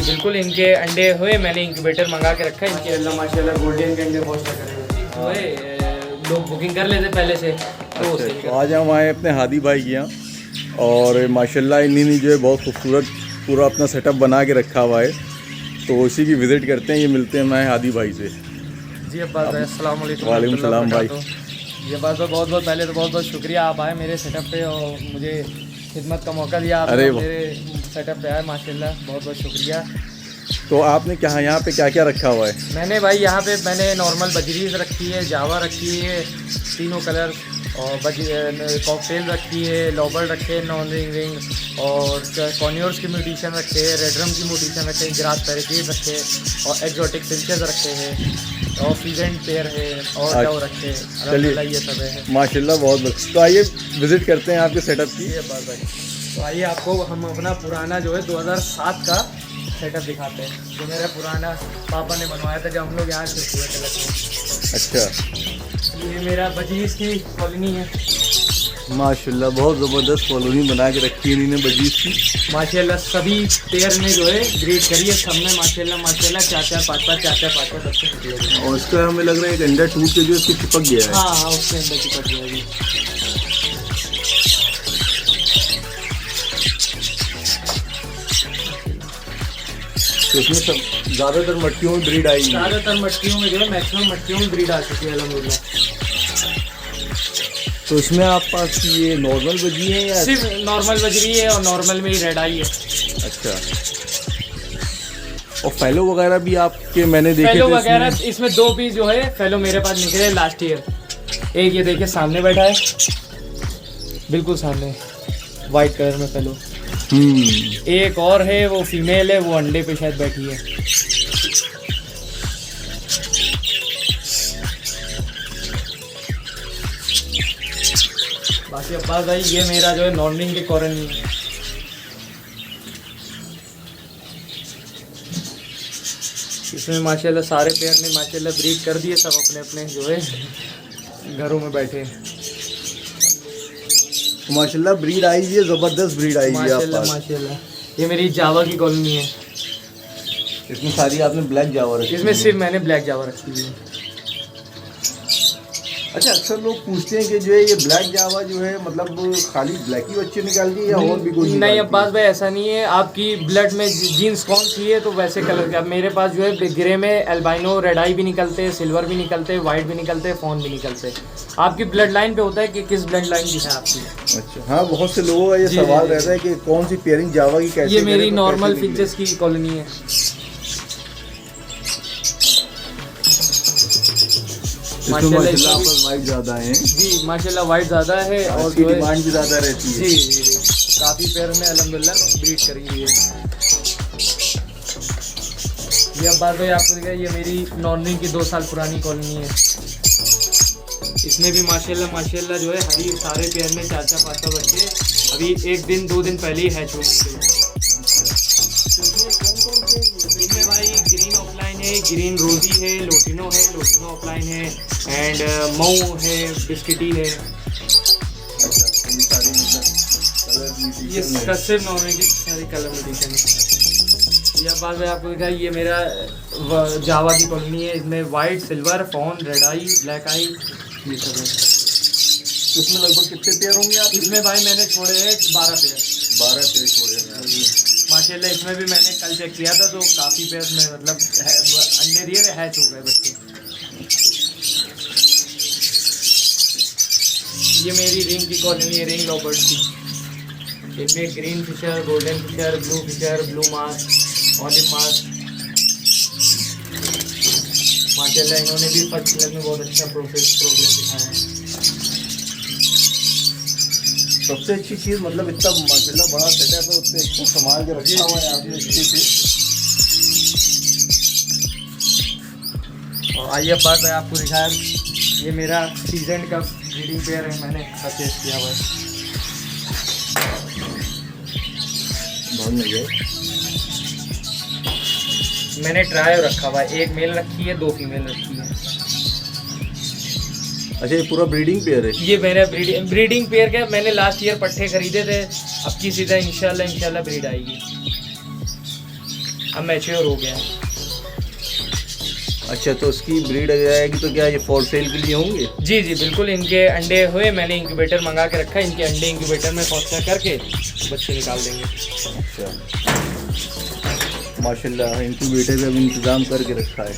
बिल्कुल, इनके अंडे हुए, मैंने इंक्यूबेटर मंगा के रखा है। इनके अल्लाह माशाल्लाह गोल्डन के अंडे बहुत करे हुए, लोग बुकिंग कर लेते पहले से। तो आज हम आए अपने हादी भाई के यहाँ और माशाल्लाह इन्हीं ने जो है बहुत खूबसूरत पूरा अपना सेटअप बना के रखा हुआ है, तो उसी की विज़िट करते हैं। ये मिलते हैं मैं हादी भाई से। जी अब्बास भाई, अस्सलाम वालेकुम। वालेकुम सलाम भाई। जी अब्बास भाई, बहुत बहुत पहले तो बहुत बहुत शुक्रिया, आप आए मेरे सेटअप पे और मुझे खिदमत का मौका दिया। आप मेरे सेटअप पे आए, माशाल्लाह बहुत बहुत शुक्रिया। तो आपने क्या यहाँ पे क्या क्या रखा हुआ है? मैंने भाई यहाँ पे मैंने नॉर्मल बजरीज रखी है, जावा रखी है, तीनों कलर, और कॉकटेल रखी है, लॉबल रखे, नॉन रिंग और कॉन्योर्स की म्यूटेशन रखे हैं, रेडरम की म्यूटेशन रखे हैं, ग्रास पैरेकेज रखे हैं और एक्जोटिक फिंचेस रखे हैं और फीजेंट पेयर है और क्या रखे हैं। चलिए, ये सब है माशाल्लाह बहुत। तो आइए विज़िट करते हैं आपके सेटअप की। भाई, तो आइए आपको हम अपना पुराना जो है 2007 का सेटअप दिखाते हैं, जो मेरा पुराना पापा ने बनवाया था जब हम लोग यहाँ शिफ्ट हुए थे लखनऊ। अच्छा, ये मेरा बजीज की कॉलोनी है। माशाल्लाह बहुत ज़बरदस्त कॉलोनी बना के रखी है इन्होंने बजीज की। माशाल्लाह सभी पेयर ने जो है ग्रेड करी है, सब में माशाल्लाह माशाल्लाह 4-4 5-5 बच्चे निकले। और इसका हमें लग रहा है एक अंडा टूट के जो इसको चिपक गया है। हाँ, उसके अंदर चिपक गया। तो इसमें सब ज़्यादातर मटकियों में ब्रीड आई है। ज़्यादातर मटकियों में जो है मैक्सिमम मटकियों में ब्रीड आ चुकी है अल्हम्दुलिल्लाह। तो इसमें आप पास ये नॉर्मल बजी है या सिर्फ नॉर्मल बजरी है और नॉर्मल में ही रेड आई है। अच्छा, और फेलो वगैरह भी आपके मैंने देखे फेलो थे वगैरह इसमें 2 पीस जो है फेलो मेरे पास निकले लास्ट ईयर। एक ये देखिए सामने बैठा है, बिल्कुल सामने वाइट कलर में फेलो। एक और है, वो फीमेल है, वो अंडे पे शायद बैठी है। बाकी अब्बास भाई, ये मेरा जो है नॉन रिंग की कॉलोनी है। इसमें माशाल्लाह सारे पेयर ने माशाल्लाह ब्रीड कर दिए, सब अपने अपने जो है घरों में बैठे हैं। माशाल्लाह ब्रीड आई है, ज़बरदस्त ब्रीड आई है माशाल्लाह माशाल्लाह। ये मेरी जावा की कॉलोनी है। इसमें सारी आपने ब्लैक जावा रखी? इसमें सिर्फ मैंने ब्लैक जावा रखी है। अच्छा, अक्सर लोग पूछते हैं कि जो है ये ब्लैक जावा जो है मतलब खाली ब्लैक ही बच्चे निकालती है या और भी कोई? नहीं अब्बास भाई, ऐसा नहीं है। आपकी ब्लड में जीन्स कौन सी है तो वैसे कलर के। अब मेरे पास जो है ग्रे में एल्बाइनो रेड आई भी निकलते हैं, सिल्वर भी निकलते हैं, वाइट भी निकलते हैं, फॉन भी निकलते हैं। आपकी ब्लड लाइन पे होता है कि किस ब्लड लाइन की है आपकी। अच्छा, हाँ, बहुत से लोगों का ये सवाल रहता है कि कौन सी पेयरिंग जावा की कैसे। ये मेरी नॉर्मल फिंचेस की कॉलोनी है। माशाल्लाह वाइट ज़्यादा है जी, माशाल्लाह वाइट ज़्यादा है और इसकी डिमांड भी ज़्यादा रहती है। जी, काफ़ी पेयर में अल्हम्दुलिल्लाह ब्रीड करी हुई है। ये अब बात भाई आपको दिखा, ये मेरी नॉन रिंग की 2 साल पुरानी कॉलोनी है। इसमें भी माशाल्लाह माशाल्लाह जो है हरी सारे पेयर में 4-4 5-5 बच्चे अभी 1 दिन 2 दिन पहले ही हैच हुए। इनमें भाई ग्रीन ऑफलाइन है, ग्रीन रोजी है, लोटिनो ऑफलाइन है एंड मऊ है, बिस्किटी है। ये सिर्फ नॉर्मल की सारी कलर म्यूटेशन है। ये बात है आपको दिखा, ये मेरा जावा की कॉलोनी है। इसमें वाइट, सिल्वर, फॉन, रेड आई, ब्लैक आई, ये सब है। तो इसमें लगभग कितने पेयर होंगे आप? इसमें भाई मैंने छोड़े हैं 12 पेयर। 12 पेयर छोड़े हैं माशाल्लाह। इसमें भी मैंने कल चेक किया था तो काफ़ी पेयर में मतलब अंडे दिए थे, हैच हो गए बच्चे। ये मेरी रिंग की कॉलोनी है, रिंग लॉबर्ट की। इसमें green fisher, golden fisher, blue mark, olive mark. माशाल्लाह इन्होंने भी फर्स्ट सीजन में बहुत अच्छा प्रोग्रेस दिखाया है। सबसे अच्छी चीज़ मतलब इतना माशाल्लाह बड़ा सेटअप है, उससे इसको संभाल के रखा हुआ है आपने अच्छे से। और आइए बात है आपको दिखाया, ये मेरा सीजन का ब्रीडिंग पेयर है, मैंने परचेज किया हुआ है। बहुत मजा है। मैंने ट्राई रखा हुआ है, 1 मेल रखी है, 2 फीमेल रखी है। अच्छा, ये पूरा ब्रीडिंग पेयर है? ये मेरा ब्रीडिंग पेयर का मैंने लास्ट ईयर पट्टे खरीदे थे। अब की सीधा इंशाल्लाह ब्रीड आएगी। अब मैच्योर हो गया है। अच्छा, तो उसकी ब्रीड अगर आएगी तो क्या ये फॉर सेल के लिए होंगे? जी जी बिल्कुल, इनके अंडे हुए, मैंने इंक्यूबेटर मंगा के रखा है, इनके अंडे इंक्यूबेटर में फॉस्टर करके बच्चे निकाल देंगे। अच्छा, माशाल्लाह इंक्यूबेटर का भी इंतज़ाम करके रखा है।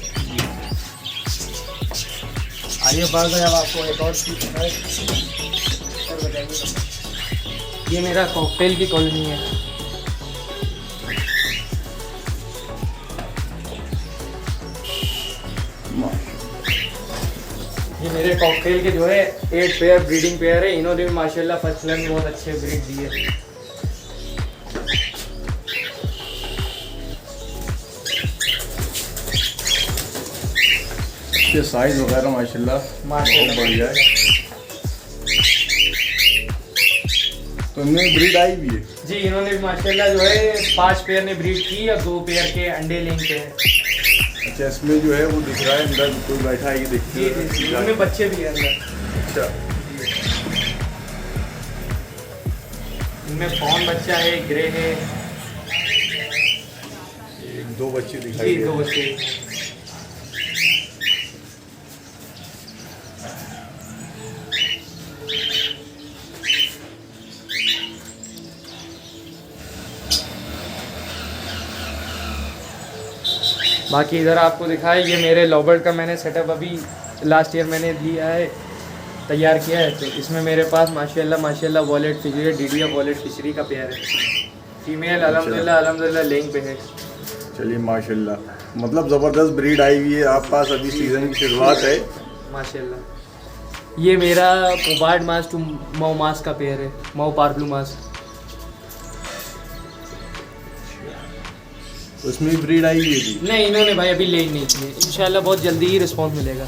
आइए बात है, अब आपको एक और चीज़ बताएं, ये मेरा कॉकटेल की कॉलोनी है। ये मेरे कॉकटेल के जो है 8 पेयर ब्रीडिंग पेयर है, इन्होंने भी माशाल्लाह फर्स्ट क्लास में बहुत अच्छे ब्रीड दिए। इसके साइज वगैरह माशाल्लाह बहुत बढ़िया है। तो इनमें ब्रीड आई भी है? जी, इन्होंने भी माशाल्लाह जो है 5 पेयर ने ब्रीड की और 2 पेयर के अंडे लेंगे हैं। अच्छा, इसमें जो है वो दिख रहा है अंदर कोई बैठा है, ये देखते हैं। इनमें बच्चे भी हैं अंदर। अच्छा, इनमें फॉन बच्चा है, ग्रे है, 1-2 बच्चे दिखाई जी दे 2 रहे हैं। बच्चे। बाकी इधर आपको दिखाए, ये मेरे लॉबर्ट का मैंने सेटअप अभी लास्ट ईयर मैंने लिया है, तैयार किया है। तो इसमें मेरे पास माशाल्लाह wallet fishery, DDF wallet fishery का पेयर है, फीमेल अल्हम्दुलिल्लाह लेंग पे है। चलिए माशाल्लाह, मतलब ज़बरदस्त ब्रीड आई हुई है आप पास, अभी सीज़न की शुरुआत है माशाल्लाह। ये मेरा कोबार्ड मास टू मऊ मास का पेयर है, मऊ पार्पलू मास। उसमें भी ब्रीड आई हुई है जी? नहीं, इन्होंने भाई अभी ले नहीं की, इंशाल्लाह बहुत जल्दी ही रिस्पॉन्स मिलेगा।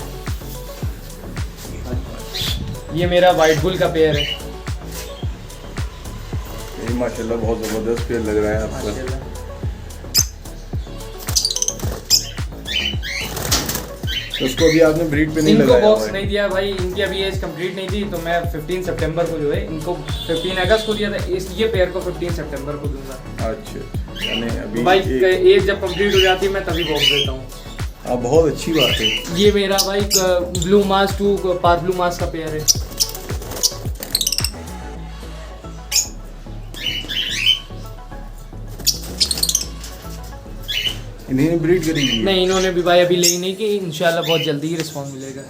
ये मेरा वाइट बुल का पेयर है। ये माशाल्लाह बहुत ज़बरदस्त पेयर लग रहा है आपका। माशाल्लाह। तो उसको अभी आपने ब्रीड पे नहीं इनको लगाया बॉक्स हुआ है? नहीं दिया भाई, इनकी अभी एज कंप्लीट नहीं थी, तो मैं 15 सितंबर को जो है इनको 15 अगस्त को दिया था, ये पेयर को 15 सितंबर को दूंगा। अच्छा, यानी अभी भाई एज जब कंप्लीट हो जाती है मैं तभी बॉक्स देता हूँ। बहुत अच्छी बात है। ये मेरा भाई ब्लू मास टू पार्पलू मास का पेयर है। इन्हें ब्रीड करेंगी? नहीं, इन्होंने भी भाई अभी ले ही नहीं की, इंशाल्लाह बहुत जल्दी ही रिस्पॉन्स मिलेगा।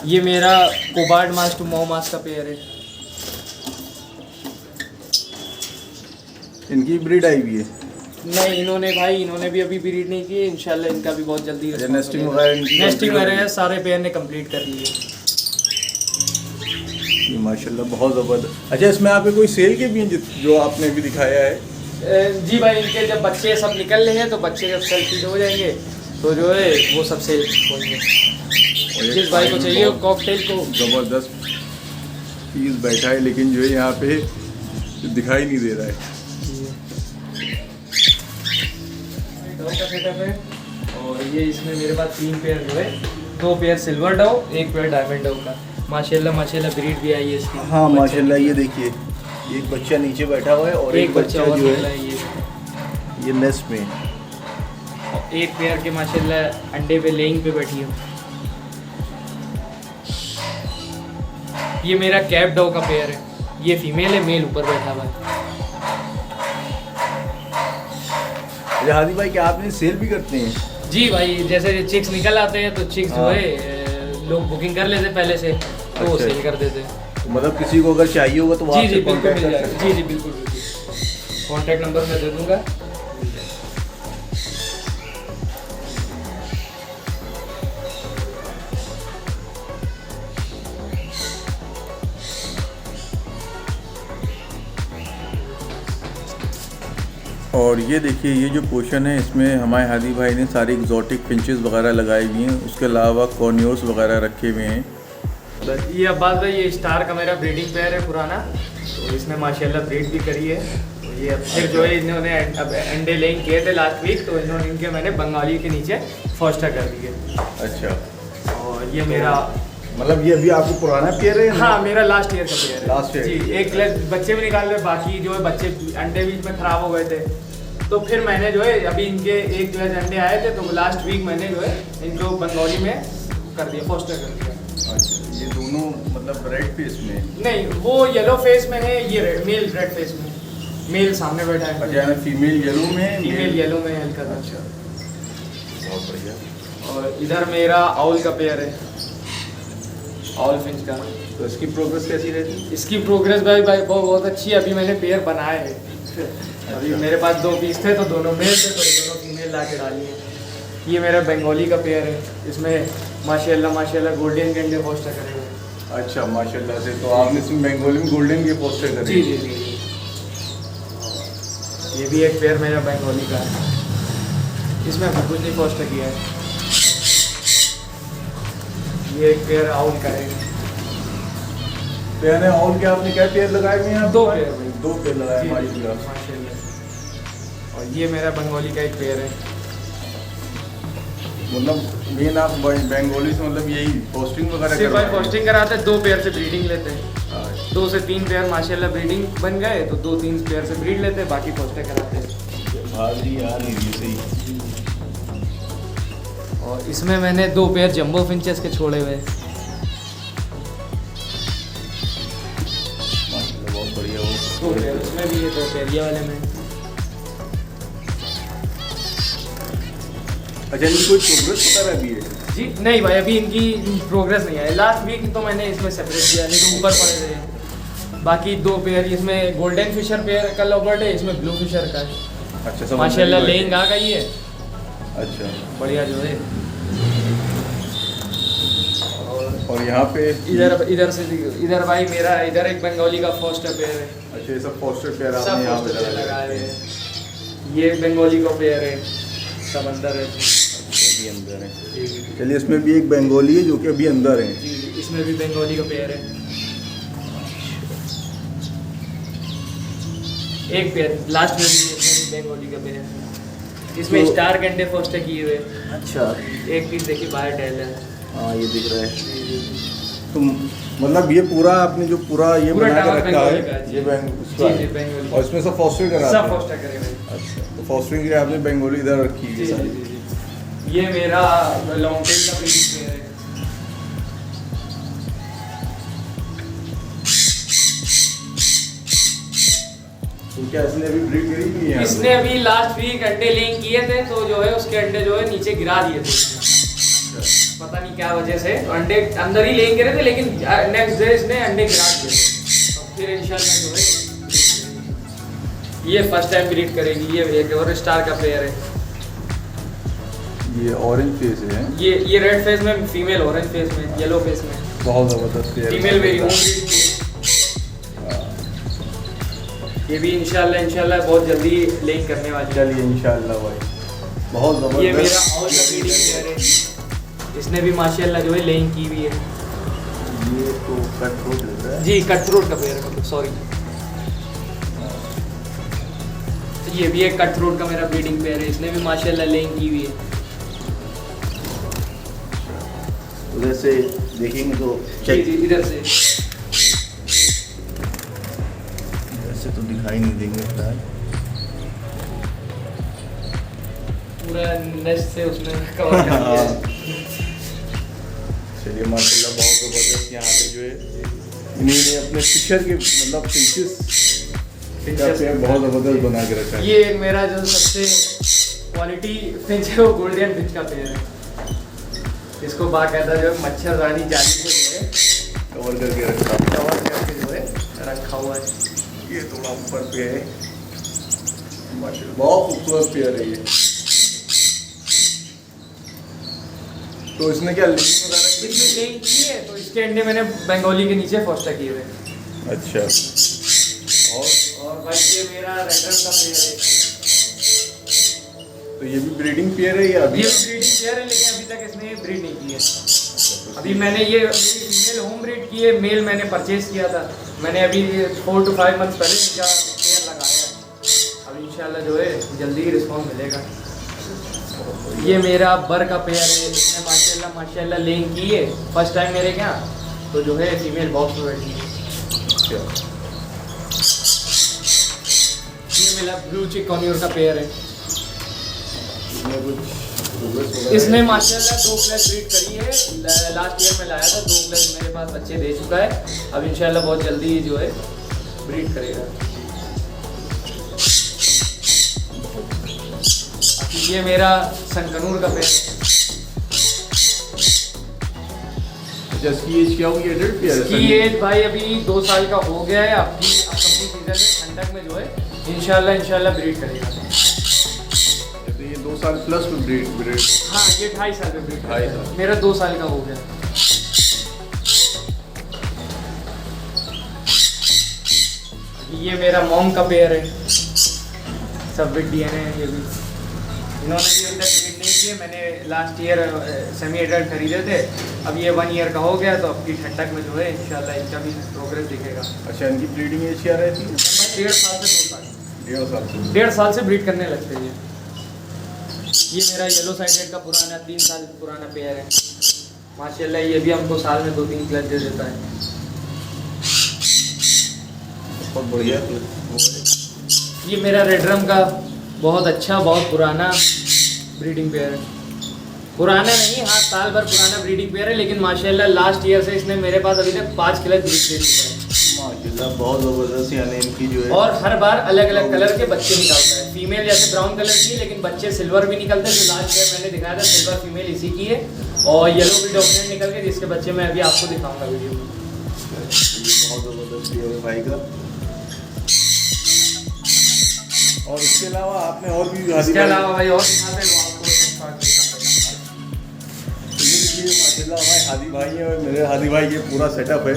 ये मेरा कोबार्ड मास टू मऊ मास का पेयर है। इनकी ब्रीड आई हुई है? नहीं, इन्होंने भी अभी ब्रीड नहीं की, इंशाल्लाह इनका भी बहुत जल्दी नेस्टिंग वगैरह नेस्टिंग वगैरह सारे पेयर ने कंप्लीट कर लिए। ये माशाल्लाह बहुत ज़बरदस्त। अच्छा, इसमें आपके कोई सेल के भी हैं जो आपने भी दिखाया है? जी भाई, इनके जब बच्चे सब निकल रहे हैं तो बच्चे जब सेल फीड हो जाएंगे तो जो है वो सब सेल होंगे। जिस भाई को चाहिए कॉकटेल को। ज़बरदस्त पीस बैठा है, लेकिन जो है यहाँ पे दिखाई नहीं दे रहा है। डॉग का सेटअप है, और ये इसमें मेरे पास 3 पेयर जो है, 2 pair silver dog, 1 pair diamond dog का। माशाल्लाह ब्रीड भी आई है इसकी। हाँ माशाल्लाह, ये देखिए एक बच्चा नीचे बैठा हुआ है और एक बच्चा और जो है ये ये नेस्ट में। और 1 पेयर के माशाल्लाह अंडे पे लेइंग पे बैठी है। ये मेरा कैप डॉग का पेयर है, ये फीमेल है, मेल ऊपर बैठा हुआ है। हादी भाई, क्या आपने सेल भी करते हैं? जी भाई, जैसे चिक्स निकल आते हैं तो चिक्स जो है लोग बुकिंग कर लेते पहले से, तो वो अच्छा। सेल कर देते हैं। तो मतलब किसी को अगर चाहिए होगा तो वो जी आपसे बिल्कुल कांटेक्ट मिल कर जाएगा। सकते जी बिल्कुल कॉन्टैक्ट नंबर मैं दे दूँगा। और ये देखिए, ये जो पोर्शन है इसमें हमारे हादी भाई ने सारी एग्जॉटिक फिंचेस वगैरह लगाई हुई हैं, उसके अलावा कॉर्नियोर्स वगैरह रखे हुए हैं। ये अब बात है, ये स्टार का मेरा ब्रीडिंग पेयर है पुराना, तो इसने माशाल्लाह ब्रीड भी करी है। तो ये अब फिर जो है इन्होंने अब अंडे लेंग किए थे लास्ट वीक, तो इन्होंने इनके मैंने बंगाली के नीचे फॉस्टर कर दिए। अच्छा, और ये मेरा मतलब ये अभी आपको पुराना पेयर है? हाँ, मेरा लास्ट ईयर का पेयर है। Last year? जी, एक बच्चे भी निकाल रहे, बाकी जो है बच्चे अंडे बीच में खराब हो गए थे, तो फिर मैंने जो है अभी इनके 1 क्लच अंडे आए थे, तो लास्ट वीक मैंने जो है इनको बंगाली में कर दिया, फोस्टर कर दिया। अच्छा, ये दोनों मतलब रेड फेस में? नहीं, वो येलो फेस में है, ये मेल रेड फेस में। मेल सामने बैठा है। अच्छा, यानी फीमेल येलो में, फीमेल येलो में हल्का सा। अच्छा, बहुत बढ़िया। और इधर मेरा आउल का पेयर है, आउल फिंच का। तो इसकी प्रोग्रेस कैसी रहती? इसकी प्रोग्रेस भाई बहुत अच्छी है। अभी मैंने पेयर बनाए हैं। अभी मेरे पास 2 पीस थे, तो दोनों मेल थे, तो दोनों फीमेल ला के डाली है। ये मेरा बंगाली का पेयर है, इसमें माशाल्लाह गोल्डन के अंडे पोस्टर करे हुए हैं। अच्छा, माशाल्लाह से। तो आपने इसमें बंगाली में गोल्डन के पोस्टर करे? जी। ये भी एक पेयर मेरा बंगाली का है, इसमें कुछ नहीं पोस्टर किया है। ये एक पेयर आउल का है। तो यानी और क्या आपने क्या पेयर लगाए हुए हैं? 2 पेयर भाई। 2 पेयर लगाए जी, माशाल्लाह। और ये मेरा बंगाली का एक पेयर है। मतलब मेन आप बंगाली से मतलब यही पोस्टिंग वगैरह सिर्फ भाई करवाएं? पोस्टिंग कराते हैं, 2 पेयर से ब्रीडिंग लेते हैं। अच्छा, 2 से 3 पेयर माशाल्लाह ब्रीडिंग बन गए, तो 2-3 पेयर से ब्रीड लेते हैं, बाकी पोस्टर कराते हैं। भाजी यार ये सही। और इसमें मैंने 2 पेयर जंबो फिंचेस के छोड़े हुए हैं। माशाल्लाह बहुत बढ़िया हो। 2 पेयर उसमें भी है, 2 पेयर ये वाले में। अच्छा, इनकी कोई प्रोग्रेस पता रहती है? जी नहीं भाई, अभी इनकी प्रोग्रेस नहीं है। लास्ट वीक तो मैंने इसमें सेपरेट किया, नहीं तो ऊपर पड़े थे। बाकी 2 पेयर, इसमें गोल्डन फिशर पेयर का लॉबर्ट है, इसमें ब्लू फिशर का है। अच्छा, सब माशाल्लाह लेंग आ गई है, अच्छा, बढ़िया जो है। और यहाँ पे इधर भाई मेरा इधर एक बंगाली का फोस्टर पेयर है। अच्छा, ये सब पोस्टर पेयर सब आपने यहाँ पे फोस्टर पेयर लगाए लगाए हुए हैं। ये बंगाली का पेयर है, सब अंदर है। अभी अंदर है। चलिए, इसमें भी एक बंगाली है जो कि अभी अंदर है। जी, इसमें भी बंगाली का पेयर है। एक पेयर लास्ट में भी, इसमें भी बंगाली का पेयर है। इसमें तो- स्टार के अंडे फोस्टर किए हुए। अच्छा, एक पीस देखिए बाहर टेल है। हाँ ये दिख रहा है। तो मतलब ये पूरा आपने जो पूरा ये पूरा बना के टावर रखा बंगाली है, का है, जी। ये उसका जी, है। बंगाली। और इसमें सब फॉस्टर करा सब फोस्टर करे हुए। अच्छा, तो फॉस्टरिंग के लिए आपने बंगाली इधर रखी है जी, सारी। जी, जी। ये मेरा लॉन्ग टेल का ब्रीड पेयर है। तो क्या इसने अभी ब्रीड करी हुई है? इसने अभी लास्ट वीक अंडे लेंग किए थे, तो जो है उसके अंडे जो है नीचे गिरा दिए थे। पता नहीं क्या वजह से, अंडे अंदर ही लेंग गिरे थे, लेकिन नेक्स्ट डे इसने अंडे गिरा दिए थे। तो फिर इंशाल्लाह जो है ये फर्स्ट टाइम ब्रीड करेगी। ये एक और स्टार का पेयर है। ये ऑरेंज फेस है। ये रेड फेस में फीमेल, ऑरेंज फेस में, येलो फेस में बहुत ज़बरदस्त पेयर। फीमेल मेरी होम ब्रीड की है। ये भी इंशाल्लाह बहुत जल्दी लेंग करने वाली है। चलिए इंशाल्लाह भाई, बहुत ज़बरदस्त। ये मेरा और का ब्रीडिंग पेयर है। इसने भी माशाल्लाह जो है लेंग की हुई है। ये तो कट थ्रोट लग रहा है। जी, कट थ्रोट का पेयर है, सॉरी। ये भी एक कट थ्रोट का मेरा ब्रीडिंग पेयर है। इसने भी माशाल्लाह लेंग की हुई है। उधर से देखेंगे तो जी, इधर से ऐसे तो दिखाई नहीं देंगे फिलहाल। पूरा नेस्ट से उसने कवर कर दिया है। चलिए माशाल्लाह बहुत ज़बरदस्त। यहाँ पे जो है इन्होंने अपने फिशर के मतलब फिशेस का पेयर बहुत ज़बरदस्त बना के रखा है। ये मेरा जो सबसे क्वालिटी फिंच है, वो गोल्डन फिंच का पेयर है। इसको बाकायदा जो है मच्छरदानी जाली से जो है कवर करके रखा है। कवर करके जो है रखा हुआ है। ये थोड़ा ऊपर पे है। माशाल्लाह बहुत खूबसूरत पेयर है ये। तो इसने क्या लिंक वगैरह की? इसमें लिंक की है, तो इसके अंडे मैंने बंगाली के नीचे फोस्टर किए हुए हैं। अच्छा, और भाई ये मेरा रेडर का पेयर है। तो ये भी ब्रीडिंग पेयर है या अभी? ये ब्रीडिंग पेयर है, लेकिन अभी तक इसने ब्रीड नहीं की है। अभी मैंने ये फीमेल होम ब्रीड की है, मेल मैंने परचेज किया था। मैंने अभी 4 to 5 मंथ पहले इनका पेयर लगाया है। अब इंशाल्लाह जो है जल्दी ही रिस्पॉन्स मिलेगा। ये मेरा बर का पेयर है। इसने माशाल्लाह लेंग की है फर्स्ट टाइम मेरे क्या, तो जो है फीमेल बॉक्स में बैठी है। अच्छा, ये ये मिला ब्लू चिक कॉन्योर का पेयर है। इसमें कुछ progress वगैरह इसने है? माशाल्लाह 2 प्लस ब्रीड करी है। लास्ट ईयर में लाया था, 2 प्लस मेरे पास बच्चे दे चुका है। अब इंशाल्लाह बहुत जल्दी जो है ब्रीड करेगा। ये मेरा संकनूर का पेड़ है। अच्छा, इसकी एज क्या होगी? एडल्ट पेयर है? इसकी एज भाई अभी 2 साल का हो गया है। अब अपकमिंग सीजन में ठंडक में जो है इंशाल्लाह ब्रीड करेगा। तो ये 2 साल प्लस में ब्रीड। हाँ, ये 2.5 साल में ब्रीड 2.5 करेगा। साल। मेरा 2 साल का हो गया। ये मेरा मॉम का पेयर है, सब विद डीएनए है। ये भी इन्होंने भी अभी तक ब्रीड नहीं किए। मैंने लास्ट ईयर सेमी एडल्ट खरीदे थे। अब ये 1 ईयर का हो गया, तो अब की ठंडक में जो है इंशाल्लाह इनका भी प्रोग्रेस दिखेगा। अच्छा, इनकी ब्रीडिंग एज क्या रहती है? 1.5 साल से 2 साल, 1.5 साल से। 1.5 साल से ब्रीड करने लगते हैं। ये मेरा येलो साइडेड का पुराना 3 साल पुराना पेयर है। माशाल्लाह ये भी हमको साल में 2-3 क्लच दे देता है। बहुत बढ़िया। ये मेरा रेडरम का बहुत अच्छा, बहुत पुराना ब्रीडिंग पेयर है। पुराना नहीं, हाँ साल भर पुराना ब्रीडिंग पेयर है, लेकिन माशाल्लाह लास्ट ईयर से इसने मेरे पास अभी तक 5 क्लच ब्रीड दे चुका है। माशाल्लाह बहुत ज़बरदस्त। यानी इनकी जो है और हर बार अलग अलग कलर के बच्चे निकालता है। फीमेल जैसे ब्राउन कलर की है, लेकिन बच्चे सिल्वर भी निकलते हैं। जो लास्ट ईयर मैंने दिखाया था सिल्वर फीमेल इसी की है। और येलो भी डोमिनेंट निकल के, जिसके बच्चे मैं अभी आपको दिखाऊंगा वीडियो में। ये बहुत ज़बरदस्त है भाई का। और इसके अलावा आपने और भी इसके अलावा भाई और दिखाते हैं वो आपको तो ये देखिए माशाल्लाह हमारे हादी भाई हैं, और मेरे हादी भाई ये पूरा सेटअप है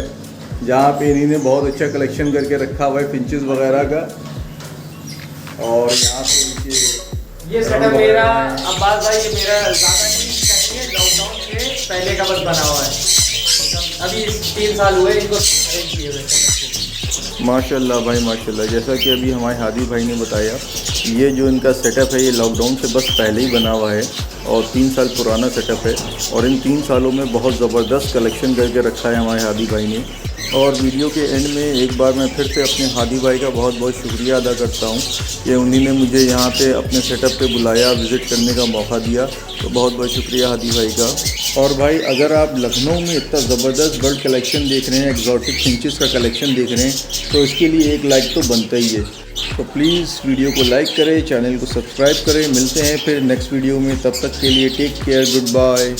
जहाँ पे इन्हीं ने बहुत अच्छा कलेक्शन करके रखा हुआ है फिंचेस वगैरह का। और यहाँ पे इनके ये सेटअप मेरा अब्बास भाई, ये मेरा ज़्यादा नहीं कहेंगे, लॉकडाउन के पहले का बस बना हुआ है। अभी 3 साल हुए इनको अरेंज किए हुए सेटअप को। माशाल्लाह भाई माशाल्लाह। जैसा कि अभी हमारे हादी भाई ने बताया, ये जो इनका सेटअप है ये लॉकडाउन से बस पहले ही बना हुआ है और 3 साल पुराना सेटअप है। और इन 3 सालों में बहुत ज़बरदस्त कलेक्शन करके रखा है हमारे हादी भाई ने। और वीडियो के एंड में एक बार मैं फिर से अपने हादी भाई का बहुत बहुत शुक्रिया अदा करता हूँ कि उन्हीं ने मुझे यहाँ पे अपने सेटअप पे बुलाया, विज़िट करने का मौका दिया। तो बहुत बहुत शुक्रिया हादी भाई का। और भाई अगर आप लखनऊ में इतना ज़बरदस्त बर्ड कलेक्शन देख रहे हैं, एक्जॉटिक फिंचेस का कलेक्शन देख रहे हैं, तो इसके लिए एक लाइक तो बनता ही है। तो प्लीज़ वीडियो को लाइक करें, चैनल को सब्सक्राइब करें। मिलते हैं फिर नेक्स्ट वीडियो में, तब तक के लिए टेक केयर, गुड बाय।